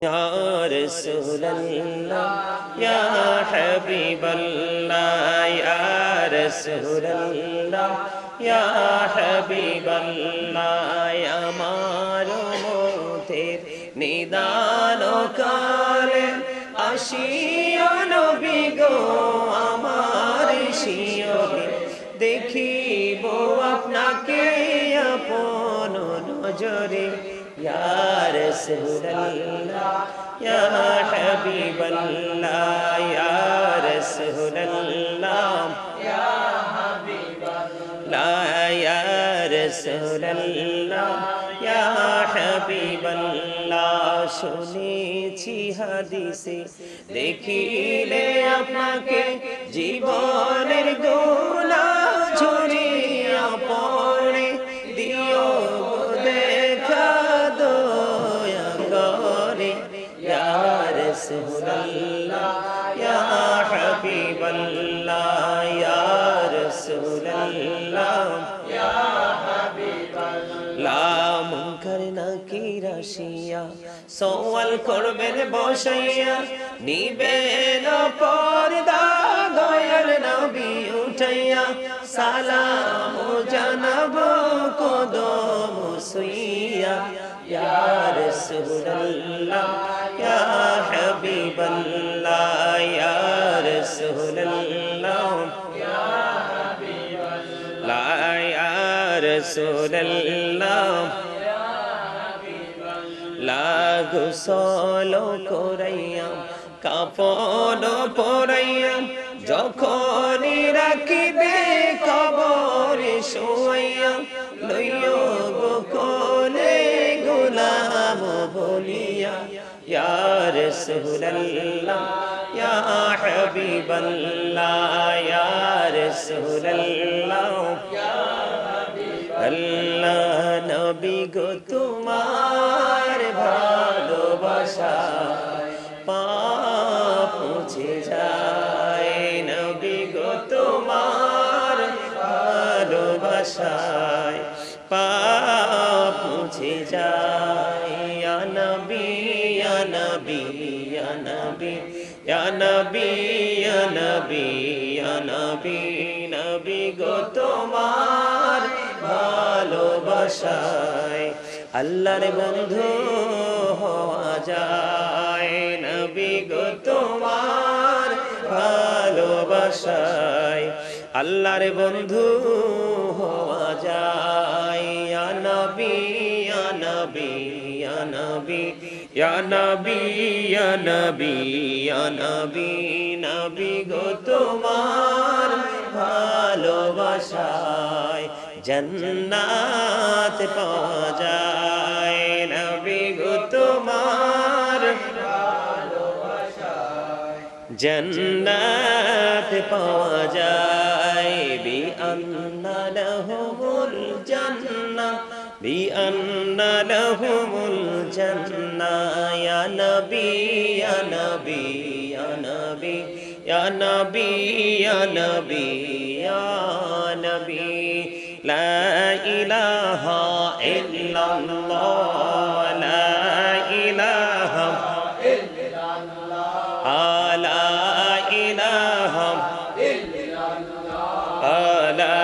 Ya Rasulallah, Ya Habiballah, Ya Rasulallah, Ya Habiballah, আমার মতের নিদান কালে আসিও নবী গো আমার শিয়রে দেখিব আপনাকে আপন নজরে Ya Rasulallah, Ya Habiballah, Ya Rasulallah, Ya Habiballah, Ya Rasulallah, Ya Habiballah, শুনেছি হাদিসে দেখিলে আপনাকে জীবনের গোলা ঝরিয়া পড়ে দিও দেখা দয়া করে ইয়া রাসূলুল্লাহ ইয়া হাবিবাল্লাহ ইয়া রাসূলুল্লাহ ইয়া হাবিবাল্লাহ মুনকার নাকির আসিয়া সওয়াল করবেন বসাইয়া নিবেন পর্দা দয়াল নবী উঠাইয়া সালাম জানাবো কদম সুইয়া ইয়া রাসূলুল্লাহ ইয়া হাবিবাল্লাহ ইয়া রাসূলুল্লাহ ইয়া হাবিবাল্লাহ ইয়া রাসূলুল্লাহ গোসল করাইয়া কাফন পরাইয়া যখন রাখিবে কবরে শোয়াইয়া লইও গো কোলে গোলাম বলিয়া ইয়া রাসূলুল্লাহ ইয়া হাবিবাল্লাহ ইয়া রাসূলুল্লাহ ইয়া আল্লাহ নবী গো তোমার ভালোবাসায় পাপ মুছে যায় নবী গো তোমার ভালোবাসায় পাপ মুছে যায় ইয়া নবী ইয়া নবী ইয়া নবী ইয়া নবী ইয়া নবী ইয়া নবী নবী গো তোমার ভালোবাসায় আল্লাহর বন্ধু হওয়া যায় নবী গো তোমার ভালোবাসায় আল্লাহর বন্ধু হওয়া যায় ইয়া নবী ইয়া নবী ইয়া নবী ইয়া নবী ইয়া নবী ইয়া নবী নবী গো তোমার ভালোবাসায় জান্নাত পাওয়া যায় নবী গো তোমার ভালোবাসায় জান্নাত পাওয়া যায় বিআন্না লাহুমুল জান্নাহ বিআন্না লাহুমুল জান্নাহ ইয়া নবী ইয়া নবী ইয়া নবী ইয়া নবী ইয়া নবী ইয়া নবী লা ইলাহা ইল্লাল্লাহ লা ইলাহা ইল্লাল্লাহ লা ইলাহা ইল্লাল্লাহ লা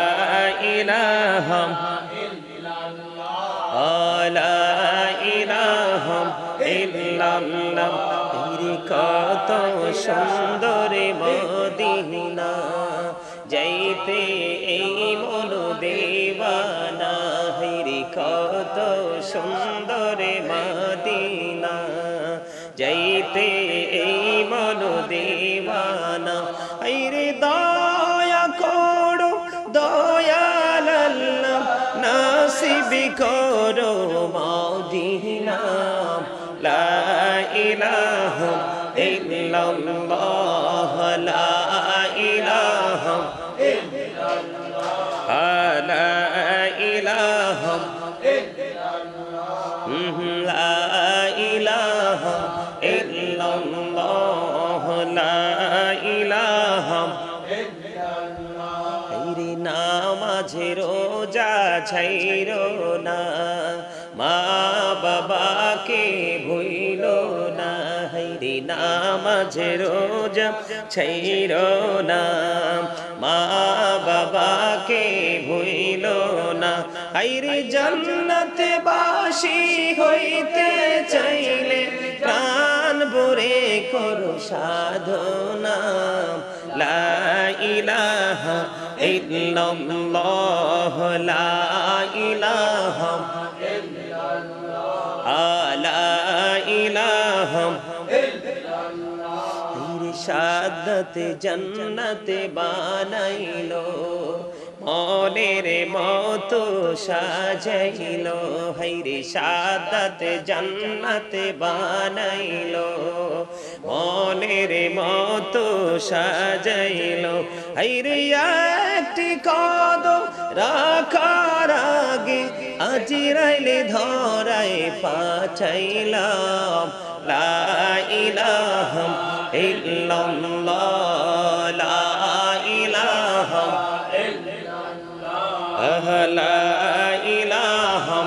ইলাহা ইল্লাল্লাহ লা ইলাহা ইল্লাল্লাহ কত সুন্দর মদিনা যাইতে এই মন দেওয়ানা হইরে কত সুন্দর মদিনা যাইতে এই মন দেওয়ানা হইরে দয়া করো দয়াল আল্লাহ নসিব করো মদিনা লা ইলাহা ইল্লাল্লাহ লা ইলাহা ইল্লাল্লাহ লা ইলাহা ইল্লাল্লাহ লা ইলাহা ইল্লাল্লাহ লা ইলাহা ইল্লাল্লাহ রে নামাজে রোজা ছাইরো না মা বাবাকে ভুইলো না হাইরে নামাজ রোজা ছাইরো না, মা বাবাকে ভুইলো না। হাইরে জান্নাতে বাসী হইতে চাইলে প্রাণ ভরে করো সাধনা। লা ইলাহা ইল্লাল্লাহ, লা ইলাহা লা ইলাহা ইরশাদতে জান্নাতে বানাইলো, মনের মতো সাজাইলো। হাইরে সাদাতে জান্নাতে বানাইলো, মনের মতো সাজাইলো। হাইরে একটি কদম রাখার আগে আজরাইলে ধরায় পাঠাইলাম। লা ইলাহা ইল্লাল্লাহ, লা ইলাহা লা ইলাহা।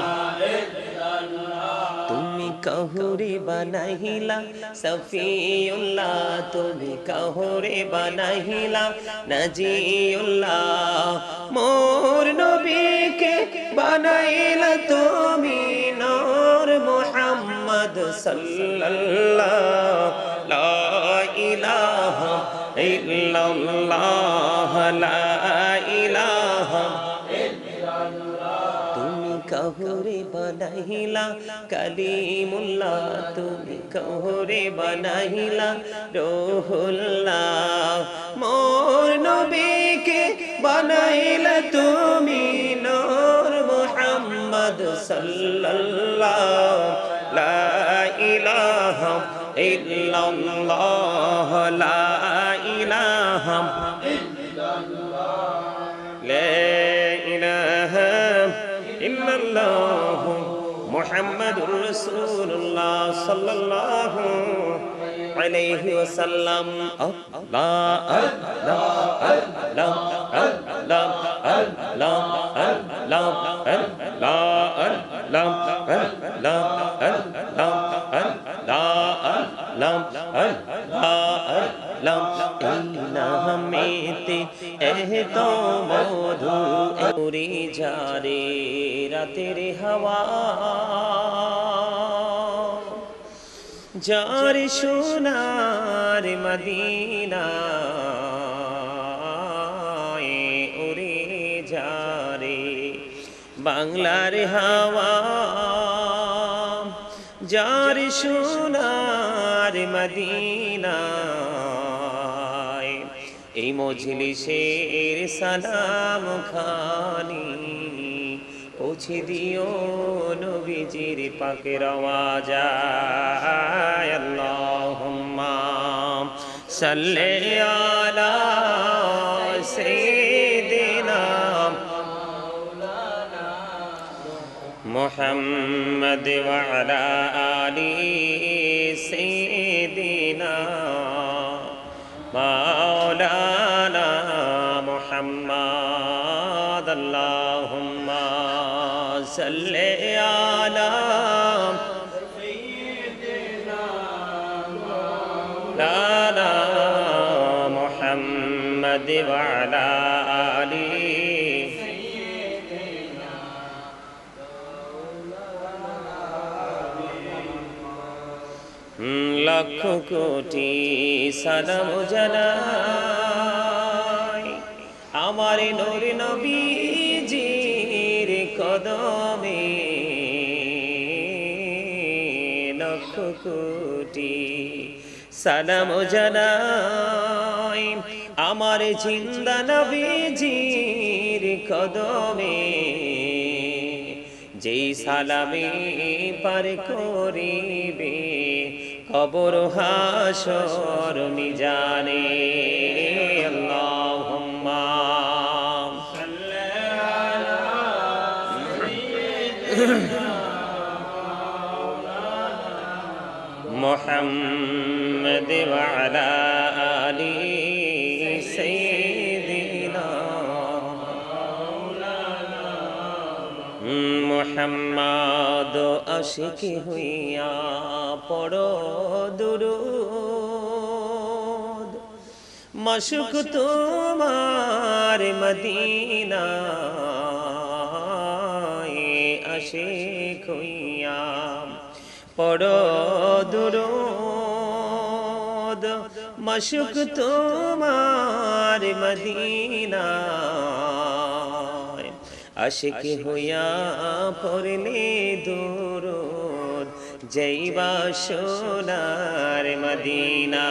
তুমি কাহুরে বানাইলা সফিউল্লাহ, তুমি কাহুরে বানাইলা নাজিউল্লাহ। মোর নবীকে বানাইলা তুমি নূর মুহাম্মদ সাল্লাল্লাহ। লা ইলাহা ইল্লাল্লাহ, লা ইলাহা। তুমি কাহুরে বানাইলা কালিমুল্লাহ, তুমি কাহুরে বানাইলা রূহুল্লাহ। মোর নবীকে বানাইলা তুমি নূর মুহাম্মদ সাল্লাল্লাহ। লা ইলাহা ইল্লাল্লাহ, লা ইলাহা লা ইলাহা ইল্লাল্লাহ মুহাম্মাদুর রাসূলুল্লাহ সাল্লাল্লাহু আলাইহি ওয়াসাল্লাম। আল্লাহ আল্লাহ আল্লাহ আল্লাহ আল্লাহ আল্লাহ আল্লাহ আল্লাহ আল্লাহ নামেতে এহ তো মধু উড়ে যারে রাতের হাওয়া, যার সোনার মদিনা উড়ে যারে বাংলার হাওয়া, যার সোনার মদিনা। এই মজলিসের সালাম খানি পৌঁছে দিও নবীজির পাকের আওয়াজায়। আল্লাহুম্মা সাল্লি আলা সাইয়্যিদিনা মুহাম্মদ ওয়া আলা আলি সাইয়্যিদিনা মাওলানা মুহাম্মদ। আল্লাহুম্মা সাল্লি আলা সাইয়্যিদিনা মাওলানা মুহাম্মদ ওয়া আলা আলি লক্ষ কোটি সালাম জানাই আমার নূর নবীজির কদমে। লক্ষ কোটি সালাম জানাই আমার জিন্দা নবীজির কদমে। যেই সালামে পার করিবে কবর হাসর মিজানে। আল্লাহুম্মা সাল্লি আলা সাইয়্যিদিনা মুহাম্মদ ওয়া আলা আলি সাইয়্যিদিনা মুহাম্মদ আশিকি হইয়া পড়ো দুরূদ মশক তোমার মদিনা আশিক হইয়া পড়ো দুরূদ মশক তোমার মদিনা আশিক হইয়া পড়লে দুরূদ যাইবা সোনার মদিনা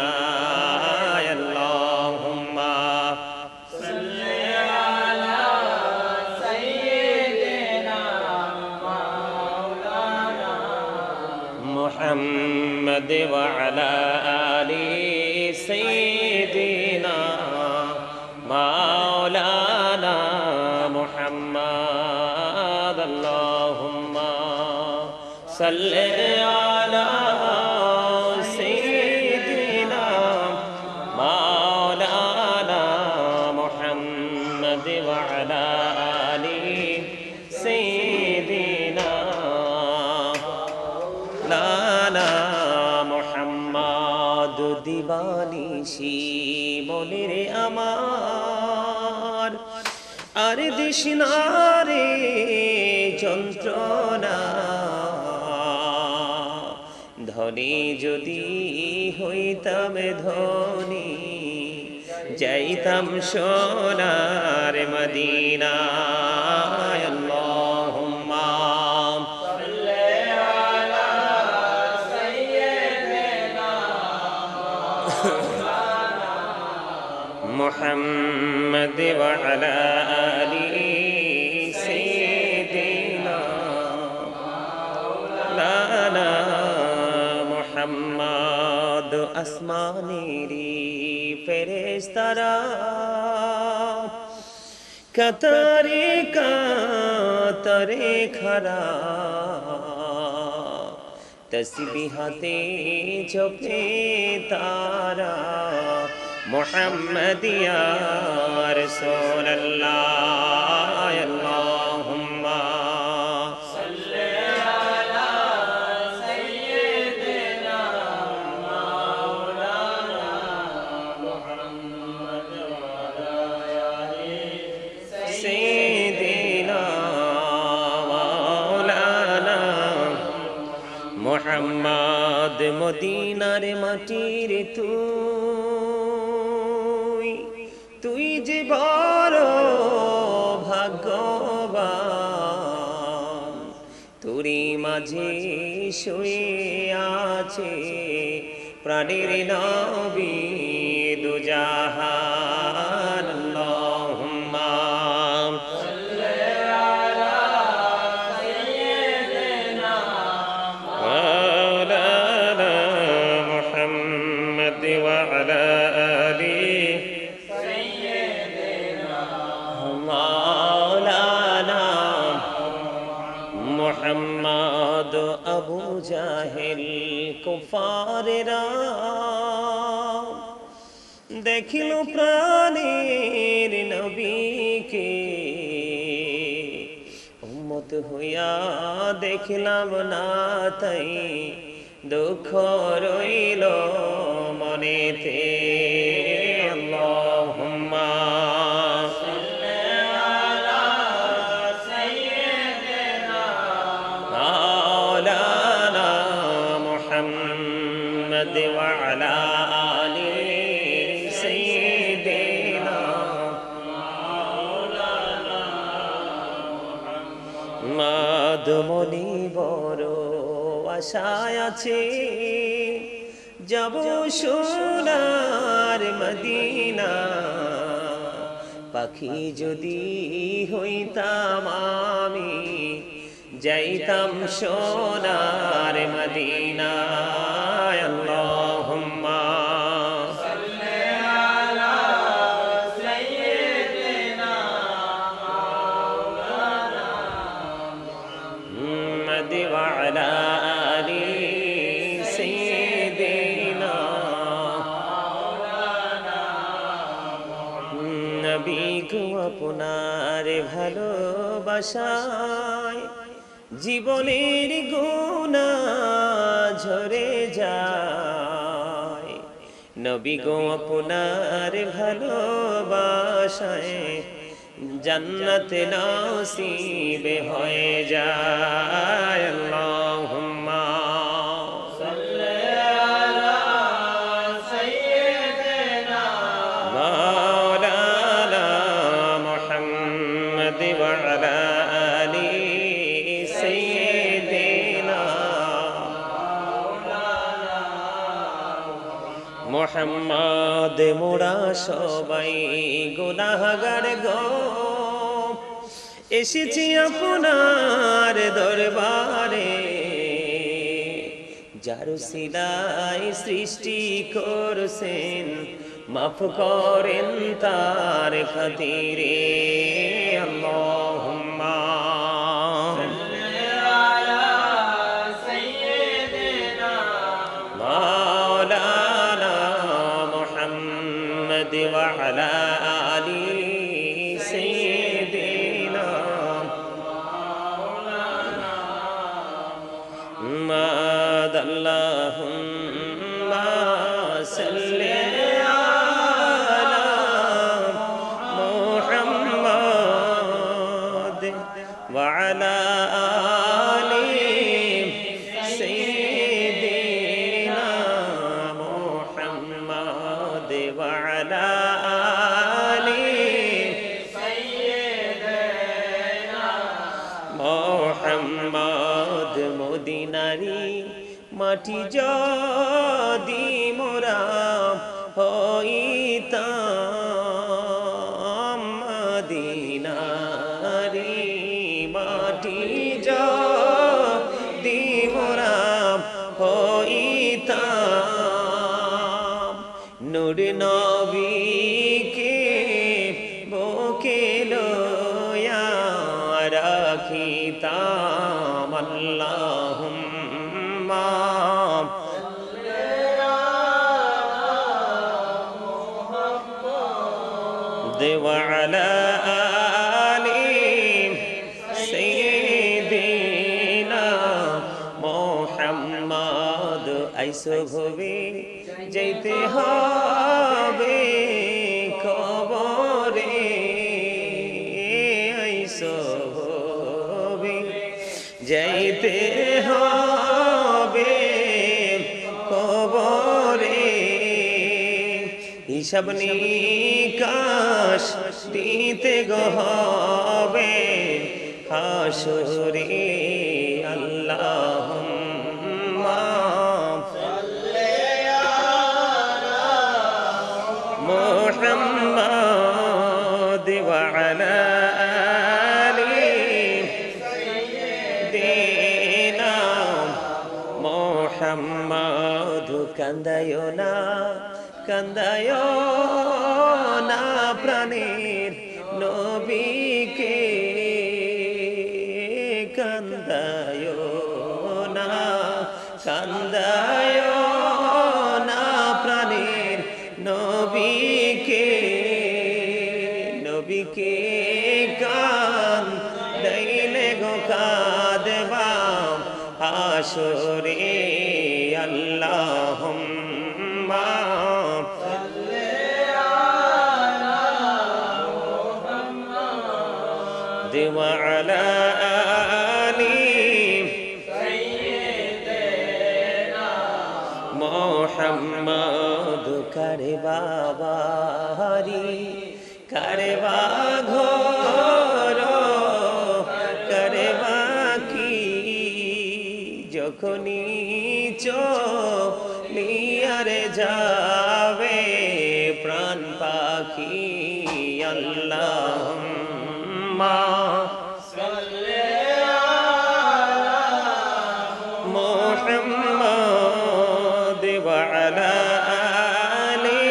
আল্লাহুম্মা সাল্লি আলা সাইয়্যিদিনা মাওলানা মুহাম্মদ ওয়া আলা আলি সাইয়্যিদিনা মাওলানা মুহাম্মদ আল্লাহুম্মা সাল্লি আলা সাইয়্যিদিনা মাওলানা মুহাম্মদ ওয়া আলা আলি সাইয়্যিদিনা লানা মুহাম্মদ দিবানিশি মনের আমার আর দিশনারে যন্ত্রণা ধনী যদি হইতাম ধনী যাইতাম সোনার মদিনা আল্লাহুম্মা সাল্লি আলা সাইয়্যিদিনা মুহাম্মদ ওয়া আলা আলি সাইয়্যিদিনা মাওলানা মুহাম্মদ আসমানেরি ফেরেশতারা কাতারে কাতারে খারা তসবিহাতে জপে তারা محمد يا رسول الله اللهم صل على سيدنا مولانا محمد وعلى آله سيدنا مولانا محمد মদিনার মাটির তুই যে বড় ভাগ্যবান তোরি মাঝে শুয়ে আছে প্রাণের নবী দুজাহান আল্লাহুম্মা সাল্লি আলা সাইয়্যিদিনা মাওলানা মুহাম্মদ ওয়া আলা আলি মুহাম্মদ আবু জাহেল কুফারেরা দেখিল প্রাণের নবীকে উম্মত হইয়া দেখিলাম না তাই দুঃখ রইল মনেতে আল্লাহুম্মা وعلى آل سيدنا مولانا মাধমণি বড় আশায় আছে যাব সোনার মদিনা পাখি যদি হইতাম আমি যাইতাম সোনার মদিনা আল্লাহুম্মা সাল্লি আলা সাইয়্যিদিনা মাওলানা মুহাম্মদ ওয়া আলা আলি সাইয়্যিদিনা মাওলানা নবী গো আপনার ভালোবাসায় জীবনের গুনাহ ঝরে যায় নবী গো আপনার ভালোবাসায় জান্নাত নসিব হয়ে যায়। আল্লাহুম্মা সাল্লি আলা সাইয়্যিদিনা মাওলানা মুহাম্মদ ওয়া আলা আলি সাইয়্যিদিনা মুহাম্মদ। মোরা সবাই গুনাহগার গো, এসেছি আপনার দরবারে, যার সিলাই সৃষ্টি করছেন, মাফ করেন তার খাতিরে। আল্লাহুম্মা সাল্লি আলা সাইয়্যিদিনা মাওলানা মুহাম্মদ ওয়া আলা আলি সাইয়্যিদিনা محمد اللهم صل على محمد وعلى آل سيدنا محمد وعلى آل سيدنا محمد। মদিনারি মাটি যদি মোরা হইতাম, মদিনারি মাটি যদি মোরা হইতাম, নূর নবীকে বুকে লইয়া রাখিতাম। আল্লাহুম্মা সাল্লি আলা মুহাম্মদ ওয়া আলা আলি সাইয়্যিদিনা মুহাম্মদ। আইসো ভবে যাইতে হবে কবরে, আইসো যাইতে হবে কবরে, হিসাব নিকাশ দিতে গো হবে হাসরে। আল্লাহুম্মা সাল্লি আলা মুহাম্মদ ওয়া আলা মুহাম্মদ। কান্দায়ো না কান্দায়ো না প্রাণের নবীকে, কান্দায়ো না কান্দায়ো না প্রাণের নবীকে, নবীকে কান্দাইলে গো কাঁদবাম হাসরে। আল্লাহুম্মা সাল্লি আলা মুহাম্মদ ওয়া আলা আলি সাইয়্যিদিনা মুহাম্মদ। কারে বাবারি কারে বাঘর কারে বাকি, যখনই চলিয়ারে যাবে প্রাণ পাখি। আল্লাহুম্মা সাল্লি আলা মুহাম্মদ ওয়া আলা আলি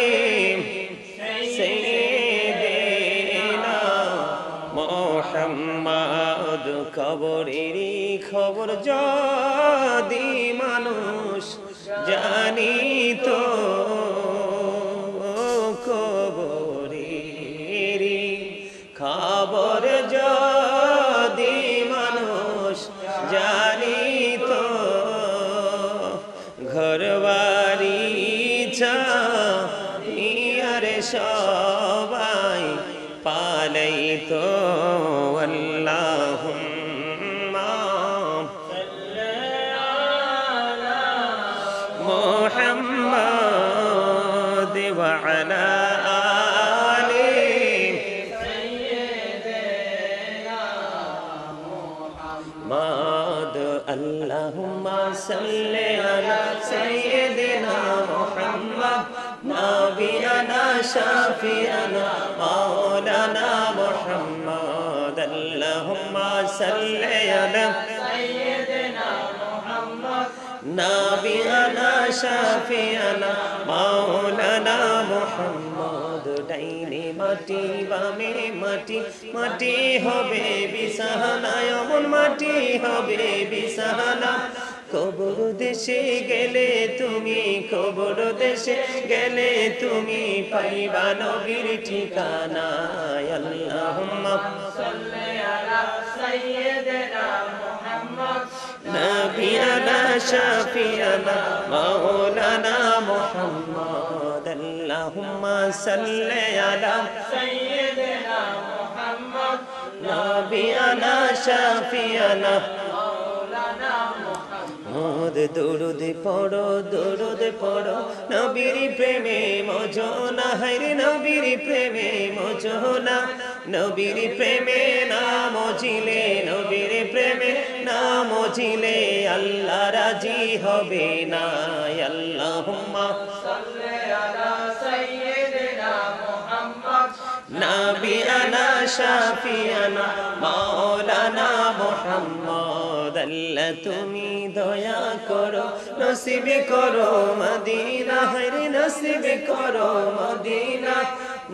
সাইয়্যিদিনা মুহাম্মদ। কবরেরই খবর যদি মানুষ জানিত, কবরেরই খবর যদি মানুষ জানিত, ঘরবাড়ি সবাই পালাইতো আল্লাহুম্মা মুহাম্মাদ ওয়া আলা আলি মুহাম্মাদ আল্লাহুম্মা সাল্লি আলা সাইয়্যিদিনা মুহাম্মাদ নাবিয়ানা শাফিয়ানা মাওলানা মুহাম্মাদ আল্লাহুম্মা সাল্লি আলা সাইয়্যিদিনা মুহাম্মাদ নাবিয়ানা শাফিয়ানা মাওলানা মুহাম্মাদ ডাইনে মাটি বামে মাটি মাটি হবে বিছানা এমন মাটি হবে বিছানা কবর দেশে গেলে তুমি কবর দেশে গেলে তুমি পাইবা নবীর ঠিকানা আল্লাহুম্মা সাল্লি আলা সাইয়্যিদিনা মুহাম্মদ নাবিয়ানা শাফিয়ানা মাওলানা মুহাম্মদ আল্লাহুম্মা সাল্লি আলা সাইয়্যিদিনা মুহাম্মদ নাবিয়ানা শাফিয়ানা দরুদ পড়ো নবীর প্রেমে মজনা হায়রে নবীর প্রেমে মজনা নবীর প্রেমে না মজিলে নবীর প্রেমে না মজিলে আল্লাহ রাজি হবে না আল্লাহুম্মা সাল্লি আলা সাইয়্যিদিনা মুহাম্মদ নাবিয়ানা শাফিয়ানা মাওলানা মুহাম্মদ আল্লাহ তুমি দয়া করো নসিব করো মদিনা হায়রে নসিব করো মদিনা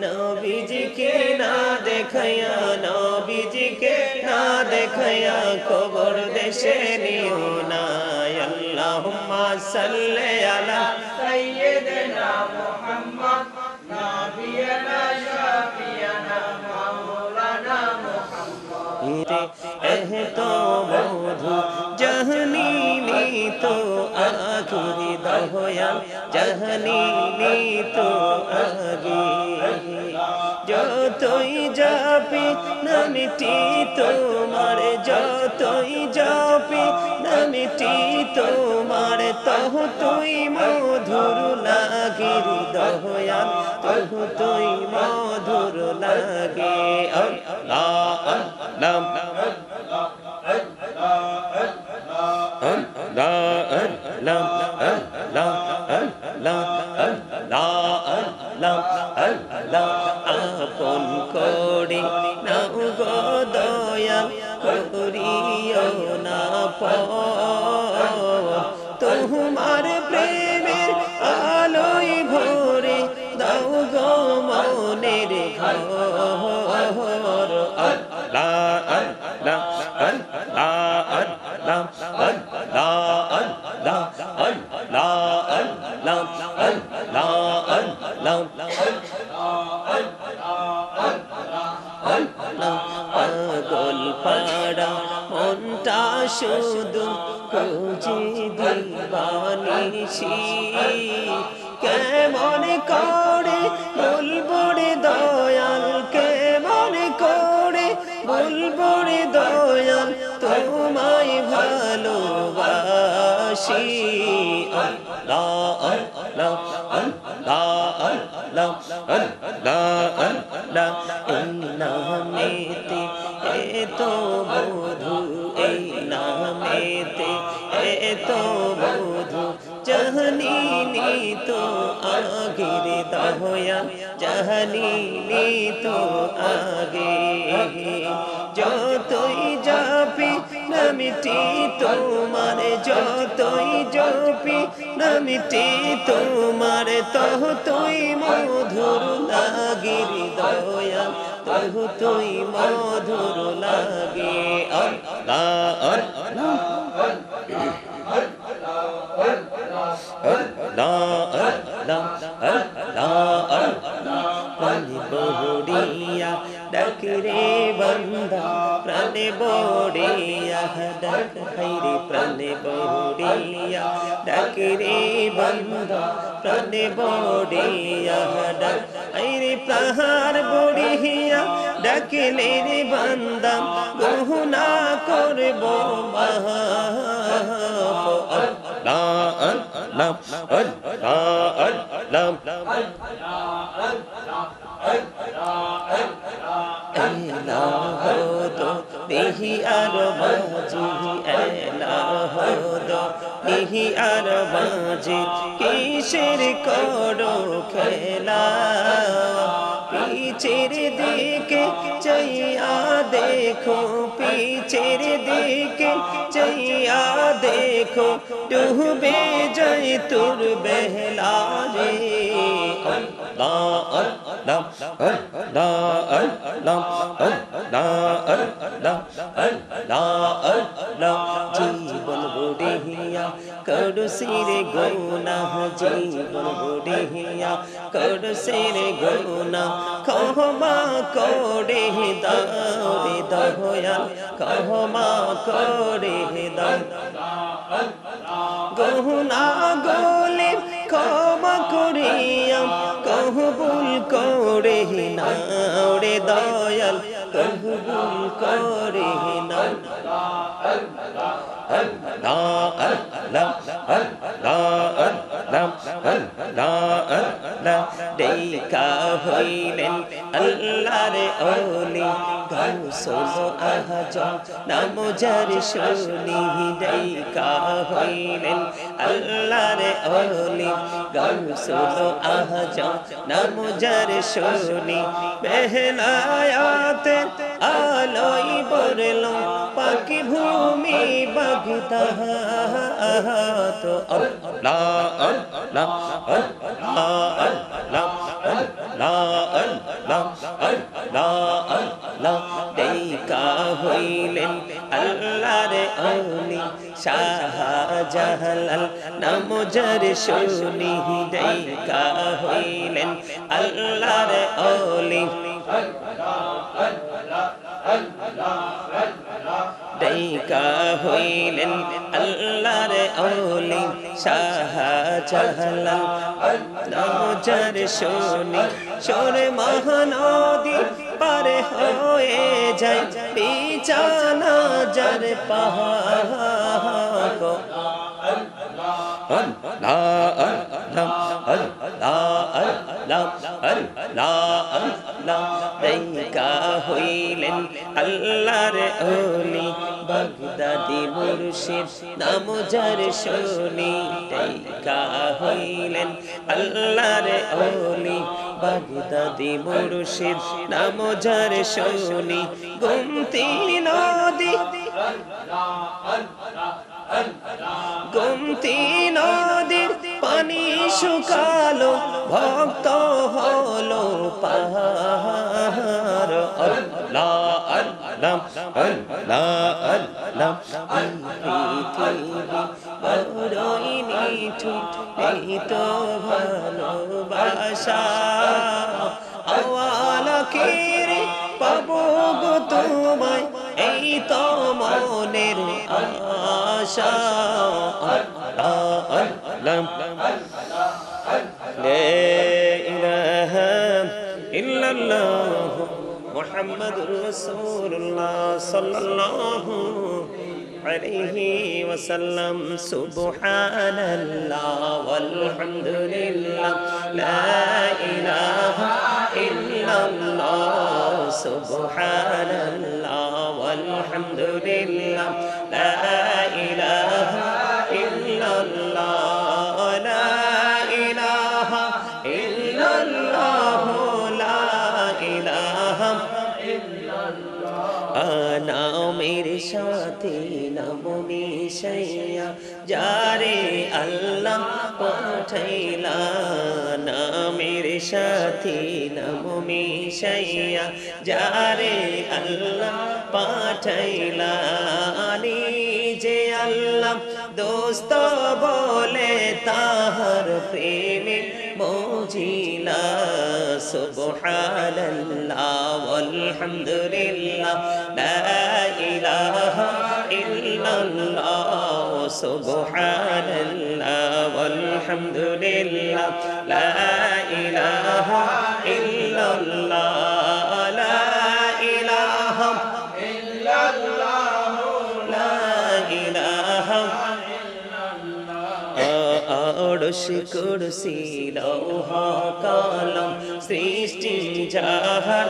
নবীজিকে না দেখায়া নবীজিকে না দেখায়া কবর দেশে নিও না আল্লাহুম্মা সাল্লি আলা সাইয়্যিদিনা মুহাম্মদ নাবিয়ানা শাফিয়ানা মাওলানা মুহাম্মদ তো মধু জহনীনি তো আগুরি দহয়াল জহনীনি তো আগে যতই যাপি নামিটি তোমার যতই যাপি নামিটি তোমার তহ তুই মধুর লাগে দহয়াল তহ তুই মধুর লাগে আল্লাহ আল্লাহ আপন করে নাও গো দয়া করিও না তোমার প্রেমের আলোয় ভরে দাও গো মনের ঘর আল্লাহ আল্লাহ আল্লাহ আল্লাহ আল্লাহ আল্লাহ আল্লাহ পাগল পাড়া মনটা শুধু খুঁজি দিবানিশি কেমন করে বলবো রে দয়াল কেমন করে বলবো রে দয়াল তোমায় ভালোবাসি আল্লাহ আল্লাহ আল্লাহ আল্লাহ আল্লাহ আল্লাহ এই নামেতে এত মধু এই নামেতে এত মধু জাহানি তো আগের দহয়া জাহানি তো আগে যতই যাপি নামিটি তোমার যতই যাপি নামিটি তোমার তহ তুই মধুর লাগির দয়া তহ তুই মধুর লাগে আল্লাহ আল্লাহ প্রাণে বড়িয়া ডাকরে বন্দা প্রাণে বড়িয়া ডাক হাইরে প্রাণে বড়িয়া ডাকরে বন্দা প্রাণে বড়িয়া ডাক আইরে প্রাণ বড়িয়া ডাকলে রে বান্দা গুনা করব মাফ আল্লাহ আল্লাহ আল্লাহ দেহি আর বাজি দেহি আর বাজি কিসের করো খেলা পিছের দিকে চাইয়া দেখো পিছের দিকে চাইয়া দেখো ডুবে যাই তোর বেলা রে আল্লাহ আল্লাহ আল্লাহ আল্লাহ আল্লাহ আল্লাহ আল্লাহ জীবন বুড়িয়া করুসিরে গুনাহ জীবন বুড়িয়া করুসিরে গুনাহ ক্ষমা করে দাও রে দয়াল ক্ষমা করে দাও গুনাহ গলে ক্ষমা করিয়া কবুল করে নাও রে দয়াল কবুল করে নাও আল্লাহ আল্লাহ আল্লাহ আল্লাহ আল্লাহ দেখা হইলেন আল্লাহর ওলি গাউসুল আজম নাম যার শুনি দেখা হইলেন আল্লাহর ওলি গাউসুল আজম নাম যার শুনি বেহনায়াতে আলোই বরলো পাকি ভূমি বাগদাদ তো আল্লাহ আল্লাহ আল্লাহ আল্লাহ আল্লাহ আল্লাহ আল্লাহ দেখা হইলেন আল্লাহর ওলি শাহজালাল নাম যার শুনি দেখা হইলেন আল্লাহর ওলি দেখা হইলেন আল্লাহর ওলি শাহজালাল নাম যার শুনি সোর মহানদী পার হয়ে যায় বিছানা যার পাহাড় দেখা হইলেন আল্লাহর ওলি বাগদাদি মুর্শিদ নাম যার শুনি দেখা হইলেন আল্লাহর ওলি বাগদাদি মুর্শিদ নাম যার শুনি গোমতী নদী গোমতী নদীর পানি শুকালো ভক্ত হলো পাহাড় আল্লাহ আল্লাহ আল্লাহ আল্লাহ পৃথিবী বড়ই নিঠুর এই তো ভালোবাসা আওয়ালাকের পাবো গো তোমায় এই তো মনের আশা আল্লাহ আল্লাহ লা ইলাহা ইল্লাল্লাহ মুহাম্মাদুর রাসূলুল্লাহ সাল্লাল্লাহু আলাইহি ওয়াসাল্লাম সুবহানাল্লাহ ওয়ালহামদুলিল্লাহ লা ইলাহা ইল্লাল্লাহ সুবহানাল্লাহ ওয়ালহামদুলিল্লাহ লা ইলাহা ইল্লাল্লাহ লা ইলাহা ইল্লাল্লাহ লা ইলাহা নামের সাথে নাম মিশাইয়া যারে আল্লাহ পাঠাইলা নামের সাথে নাম মিশাইয়া যারে আল্লাহ পাঠাইলা নিজে আল্লাহ দোস্ত বলে তাহার প্রেমে মজিলা সুবহানাল্লাহ ওয়ালহামদুলিল্লাহ লা ইলাহা ইল্লাল্লাহ সুবহানাল্লাহ ওয়ালহামদুলিল্লাহ লা ইলাহা ইল্লাল্লাহ লা ইলাহা ইল্লাল্লাহ লা ইলাহা আরশ কুরসি লৌহ কলম সৃষ্টি জাহান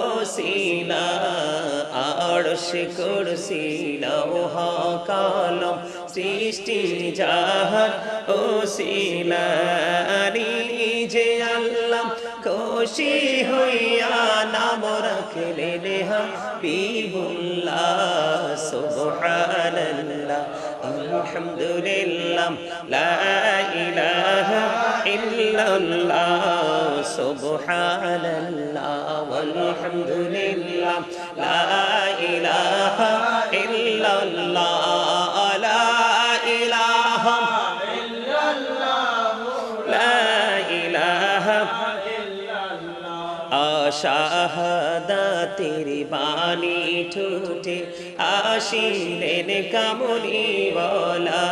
ওসিলা আরশ কুরসি লৌহ কলম সৃষ্টি জাহান ওসিলা নিজে আল্লাহ খুশি হইয়া নাম রাখলেন হাবিবুল্লাহ সুবহানাল্লাহ আলহামদুলিল্লাহ লা ইলাহা ইল্লাল্লাহ সুবহানাল্লাহ ওয়ালহামদুলিল্লাহ লা ইলাহা ইল্লাল্লাহ লা ইলাহা ইল্লাল্লাহ লা ইলাহা শাহাদাতের বাণী ঠোঁটে আসিলেন কামলি বলা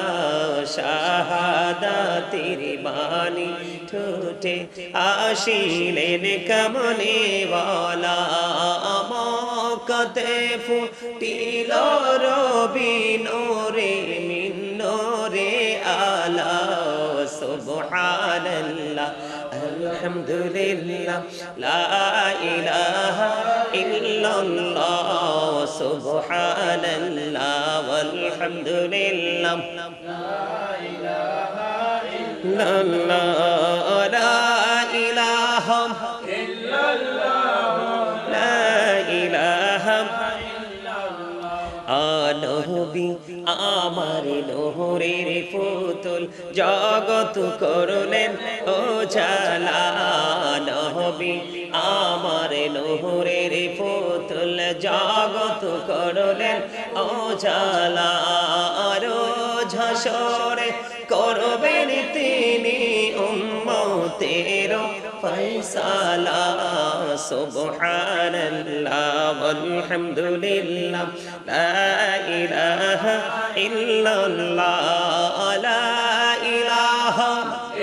শাহাদাতের বাণী ঠোঁটে আসিলেন কামলি বলা মক্কাতে ফুটিল রবি নূরে মিন নূরে আলা সুবহানাল্লাহ আলহামদুলিল্লাহ লা ইলাহা ইল্লাল্লাহ সুবহানাল্লাহ ওয়ালহামদুলিল্লাহ লা ইলাহা ইল্লাল্লাহ লা ইলাহা ইল্লাল্লাহ লা ইলাহা নবী আমার নহরের পুতুল জগৎ করলেন ও জালা নবী আমার নহরের পুতুল জগৎ করলেন ও জালা রোজ হাসরে করবেন তিনি উম্মতের ফয়সালা সুবহানাল্লাহ ওয়ালহামদুলিল্লাহ লা ইলাহা ইল্লাল্লাহ লা ইলাহা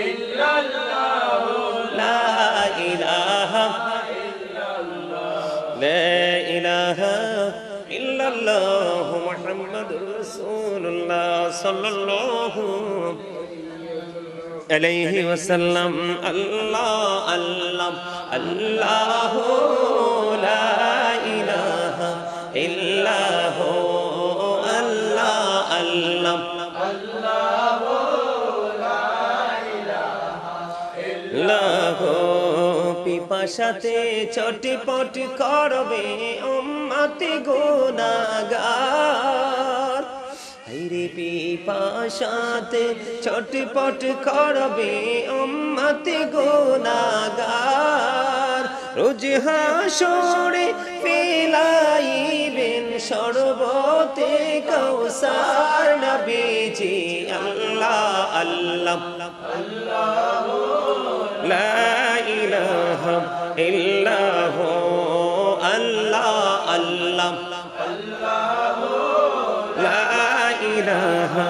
ইল্লাল্লাহ লা ইলাহা ইল্লাল্লাহ লা ইলাহা ইল্লাল্লাহ মুহাম্মাদুর রাসূলুল্লাহ সাল্লাল্লাহু আলাইহি ওয়াসাল্লাম আল্লাহ আল্লাহ আল্লাহু লা ইলাহা ইল্লাহু আল্লাহ আল্লাহ আল্লাহু লা ইলাহা ইল্লাহু পিপাসাতে চটপট করবে উম্মতি গুনাহগার হায়রে পিপাসাতে চটপট করবে উম্মতি গুনাহগার রোজ হাসরে ফেলাইবেন শরবতে কাউসার নবীজি আল্লাহ আল্লাহ আল্লাহু লা ইলাহা ইল্লাহু আল্লাহ আল্লাহ আল্লাহু লা ইলাহা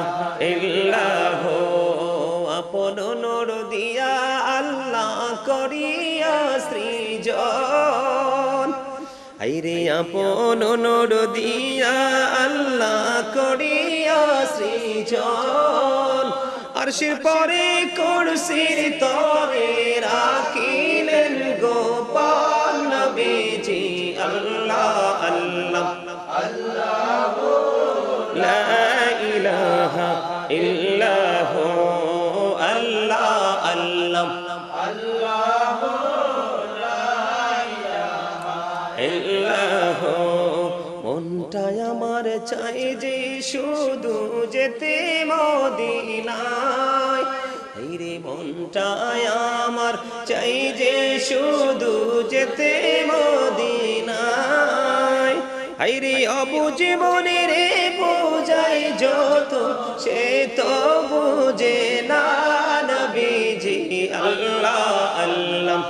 ইল্লাহু আপন নূর দিয়া আল্লাহ করিয়া সৃজন হায়রে আপন নূর দিয়া আল্লাহ করিয়া সৃজন আরশের পরে কুরসির তরে রাখিলেন গোপাল নবীজি আল্লাহ আল্লাহ আল্লাহু লা ইলাহা ইল্লাহু আল্লাহ আল্লাহ আল্লাহু লা ইলাহা ইল্লাহু মনটাই আমার চাই যে শুধু যেতে মদিনায় হায়রে মনটাই আমার চাই যে শুধু যেতে মদিনায় হায়রে অবুঝ মনের বোঝাই যত সে তো বুঝে না নবীজি আল্লাহ আল্লাহ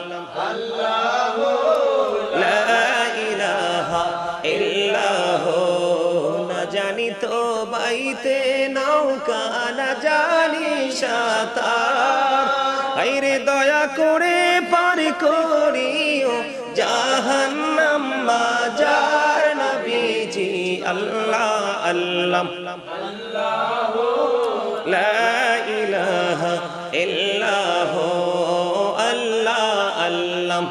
আল্লাহু লা ইলাহা ইল্লাহু না জানি তো বাইতে নৌকা না জানি সাঁতার, হায়রে দয়া করে পার করিও জাহান্নাম মাজার নবীজি আল্লাহ আল্লাহ লা ইলাহা ইল্লাহু আল্লাহ আল্লাহ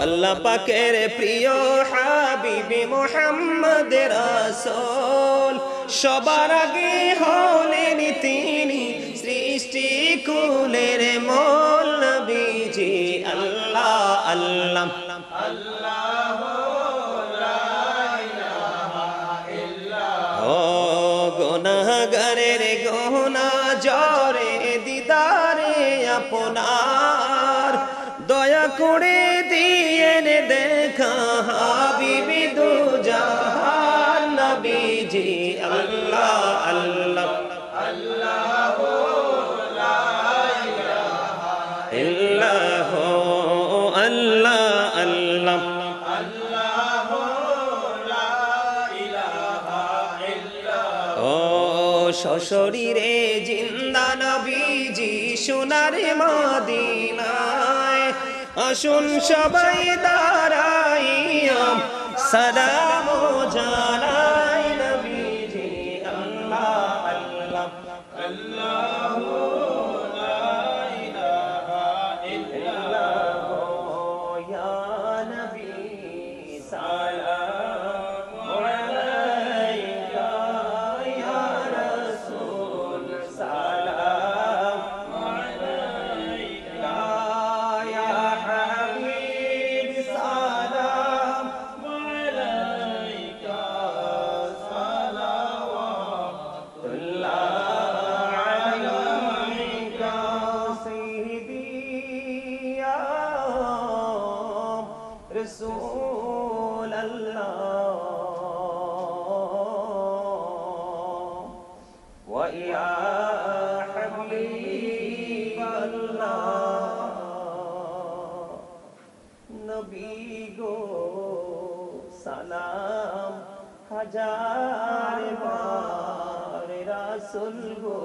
আল্লাহ পাকের প্রিয় হাবিবে মুহাম্মদ রাসূল, সবার আগে হলেন তিনি সৃষ্টি কুলের মূল নবীজি আল্লাহ আল্লাহ ও গুনাহগারের গুনাহ জরে দিদারে আপনার, দয়া করে দিয়েন দেখা হাবিবি দু জাহান নবীজি আল্লাহ আল্লাহ আল্লাহু লা ইলাহা ইল্লাহু আল্লাহ আল্লাহ আল্লাহু লা ইলাহা ইল্লাহু ও সশরীরে জিন্দা নবীজি সোনার মদিনায়, আসুন সবাই দাঁড়াইয়া সালাম জানাই নবীজি আল্লাহ আল্লাহ আল্লাহু লা ইলাহা ইল্লাল্লাহু ইয়া নবী সালাম আলাইকা ইয়া রাসূল সালাম আলাইকা ইয়া হাবিব সালাম আলাইকা সালাওয়াতুল্লাহ আলাইকা সাইয়্যিদি ইয়া রাসূলাল্লাহ ওয়া ইয়া হাবিবাল্লাহ নবী গো সালাম হাজার বার, রাসূল গো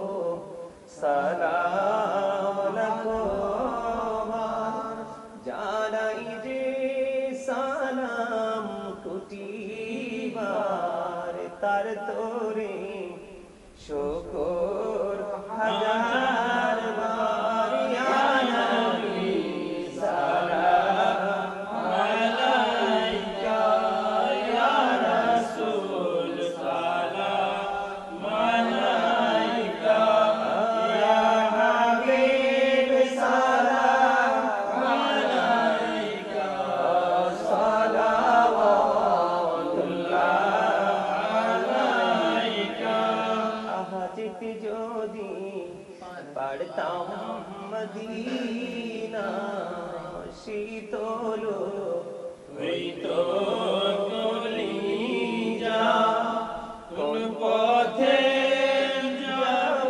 সালাম লাখো বার, জানাই যে সালাম কোটি বার, তার তোরে শুকর হাজার বার, ইয়া নবী সালাম আলাইকা ইয়া রাসূল সালাম আলাইকা ইয়া হাবিব সালাম আলাইকা সালাওয়াতুল্লাহ আলাইকা। আহাজিত যদি পড়তাম মদিনা, শীতল হইতো কলিজা, কোন পথে যাব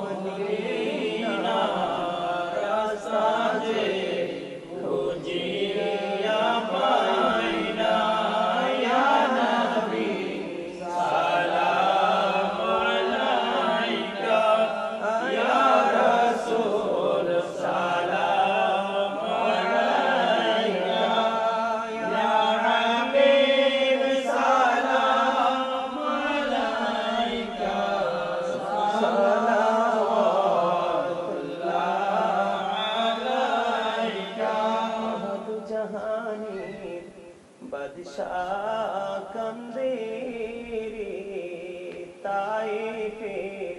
মদিনা, রাস্তা যে খুঁজিয়া পাই না, ইয়া নবী সালাম আলাইকা ইয়া রাসূল সালাম আলাইকা ইয়া হাবিব সালাম আলাইকা সালাওয়াতুল্লাহ আলাইকা। দু জাহানের বাদশাহ কান্দে রে তায়েফের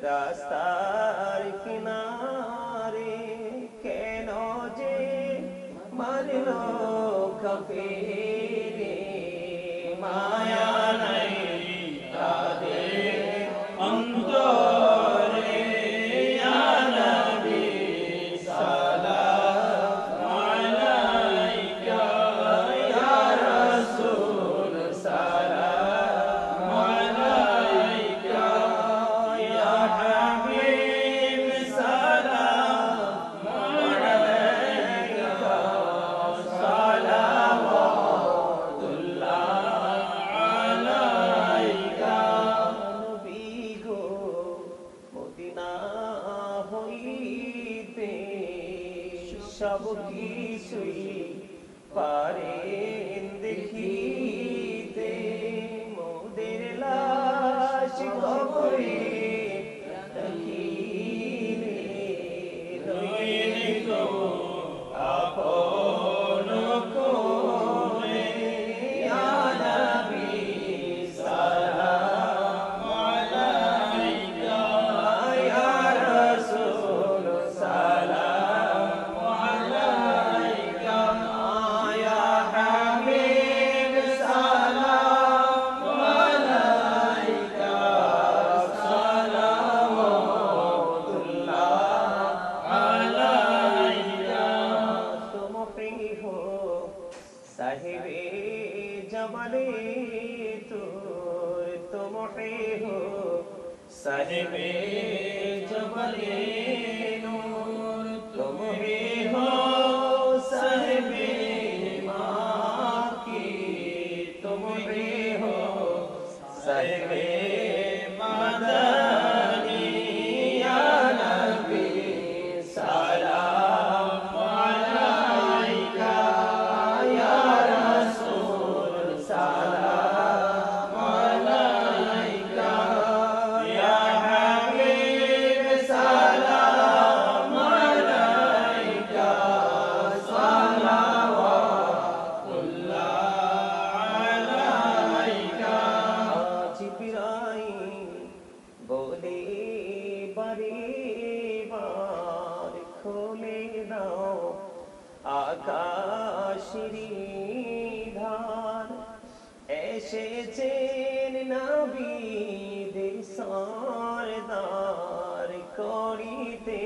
রাস্তার কিনারে, কেন যে মারল কাফেরে, মায়া নাই তাদের অন্তরে, ইয়া নবী সালাম আলাইকা ইয়া রাসূল সালাম আলাইকা ইয়া হাবিব সব কিছুই পারেন দেখিতে মোদের লাশ কবরে রাখিলে রইলে গো আপন কোলে ইয়া নবী সালাম আলাইকা ইয়া রাসূল সালাম আলাইকা ইয়া হাবিব সালাম আলাইকা সালাওয়াতুল্লাহ আলাইকা তুম প্রিয় हो साहिबे जमाने तुम हो साहिबे जमाने नूर तुम हो साहिबे माकी तुम हो साहिबे मदनी या नबी सलाम अलैका या रसूल सलाम अलैका या हबीब सलाम अलैका सलावतुल्लाह अलैका जिब्राइल बोले बारे बार खोले दाओ আকাশেরি ধার এসেছেন নবীদের সরদার করিতে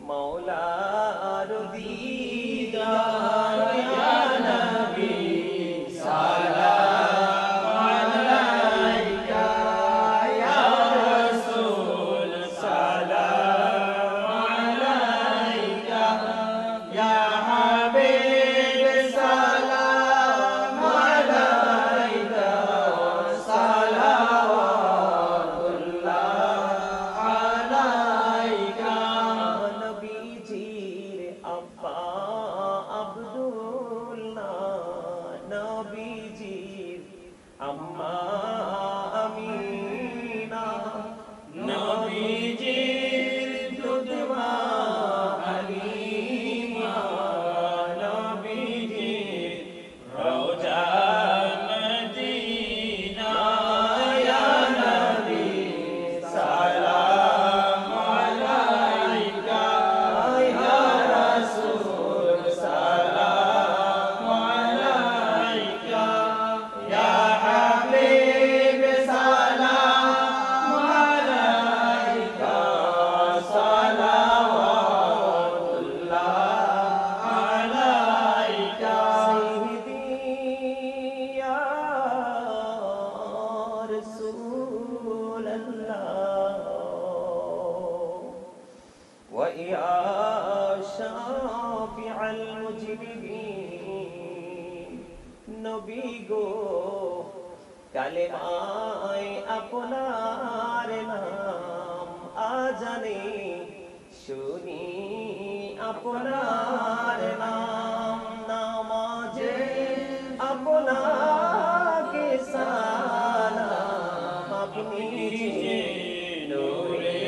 মওলার দিদার ইয়া নবী সালাম আলাইকা ইয়া রাসূল সালাম আলাইকা ইয়া হাবিব সালাম আলাইকা সালাওয়াতুল্লাহ আলাইকা নবীজির আব্বা আব্দুল্লাহ নবীজির আম্মা আমিনা নবীজির দুধমা হালিমা নবীজির রওজা মদিনা ইয়া নবী সালাম আলাইকা ইয়া রাসূল সালাম আলাইকা ইয়া হাবিব সালাম আলাইকা সালাওয়াতুল্লাহ আলাইকা সাইয়্যিদি ইয়া রাসূলাল্লাহ ويا شافع المجرمين নবী গো কালেমায় আপনার নাম আজানে শুনি আপনার নাম নামাজে আপনাকে সালাম আপনি যে নূরে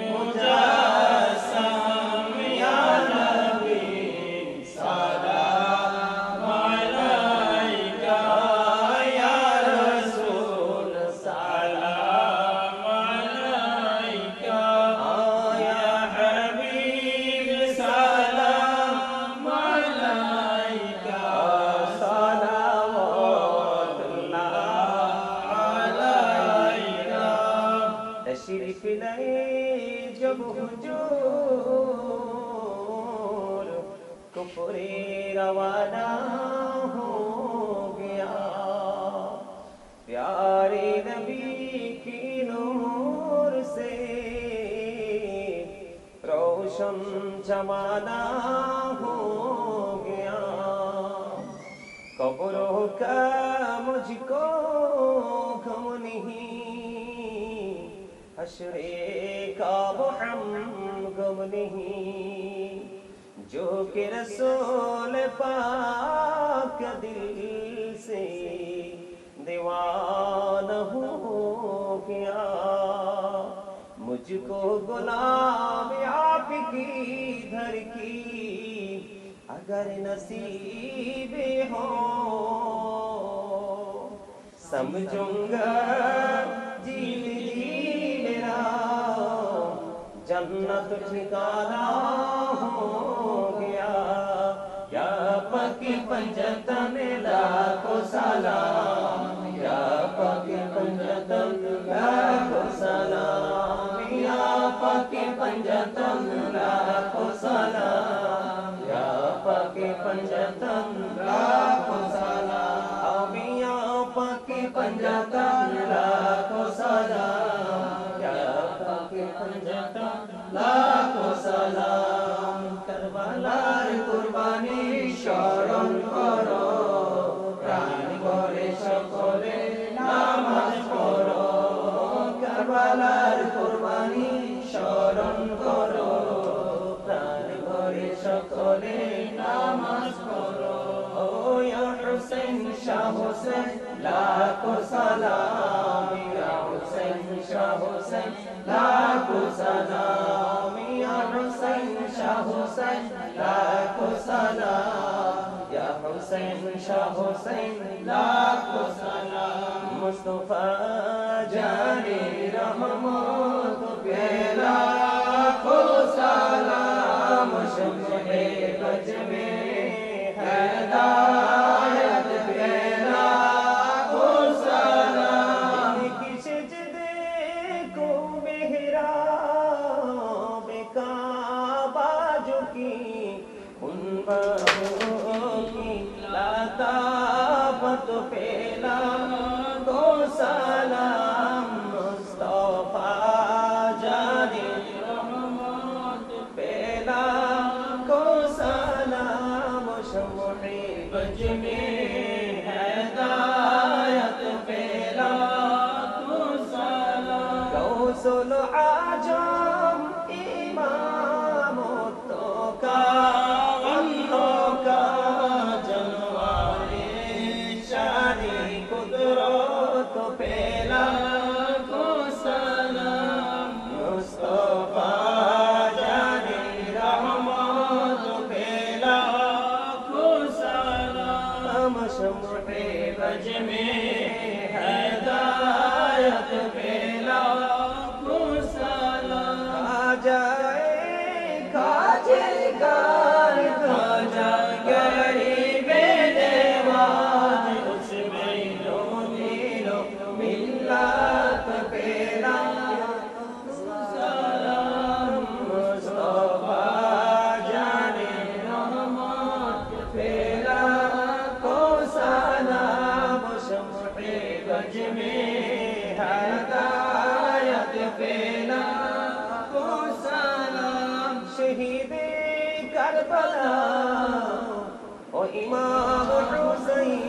মুজাসসাম ইয়া নবী সালাম আলাইকা ইয়া রাসূল সালাম আলাইকা ইয়া হাবিব সালাম আলাইকা সালাওয়াতুল্লাহ আলাইকা तशरीफ लाए जब हुजूर कुफरे रवाना हो गया प्यारे नबी की नूर से रोशन जमाना हो गया कब्रों का मुझको गम नहीं हश्रे का वो हम गम नहीं जो कि रसूल पाक दिल से दीवाना हो गया। मुझको गुलाम आपकी दर की अगर नसीब हो, समझूंगा जीत जी मेरा जन्नत ठिकाना हो गया। या पकी पंजतन लाखों सलाम, या पकी पंजतन लाखों सलाम, या पकी पंजतन लाखों सलाम, या पकी पंजतन लाखों सलाम, या पकी पंजतन लाखों सलाम, या पकी पंजतन लाखों सलाम। करबलार कुরবানি স্মরণ করো, প্রাণ ভরে সকলে নামাজ পড়ো। কারবালার কুরবানি স্মরণ করো, প্রাণ ভরে সকলে নামাজ পড়ো। ও ইয়া হুসেন শাহ হুসেন লাখো সালাম, ইয়া হুসেন শাহ হুসেন লাখো সালাম, ইয়া হুসেন শাহ হুসেন লাখো সালাম, ইয়া হুসেন শাহ হুসেন লাখো সালাম। মুস্তাফা জানে রহমত पे लाखों सलाम, शम्मे गज में हिदायत पे लाखों सलाम। की सजदे को मेहराब काबा झुकी, उन बाहों की लताफत पे लाखों सलाम। मुस्तफा जाने रहमत पे लाखों सलाम, शम्मे गज में हिदायत पे लाखों सलाम। गौसुल आजम इमाम तो का जनवारे शानी कुदरत पे लाखों सलाम। मुस्तफा जाने रहमत पे लाखों सलाम, शम्मे गज में हिदायत पे लाखों सलाम। खाजे कार खाजा गरीबे देवाज, उसमें लो दिलो मिल्लत पे लाखों सलाम। मुस्तफा जाने रहमत पे लाखों सलाम, शम्मे गज में हिदायत पे लाखों सलाम। शहीदे करबला ओ इमाम हुसैन,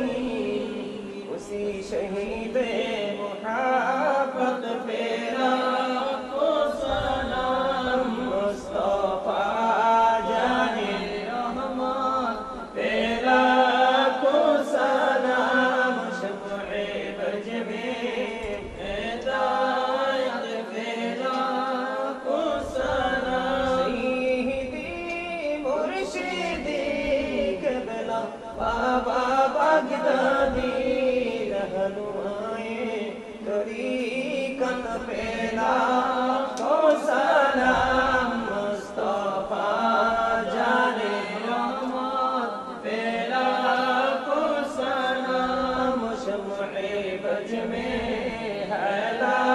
उसी शहीदे मुहब्बत पे लाखों सलाम। मुस्तफा जाने रहमत पे लाखों सलाम, शम्मे गज में हिदायत पे लाखों सलाम। सईदी मुर्शिदी क़िबला बाबा बगदादी रहनुमाए तरीक़त पे लाखों सलाम। मुस्तफा जाने रहमत पे लाखों सलाम, शम्मे गज में हिदायत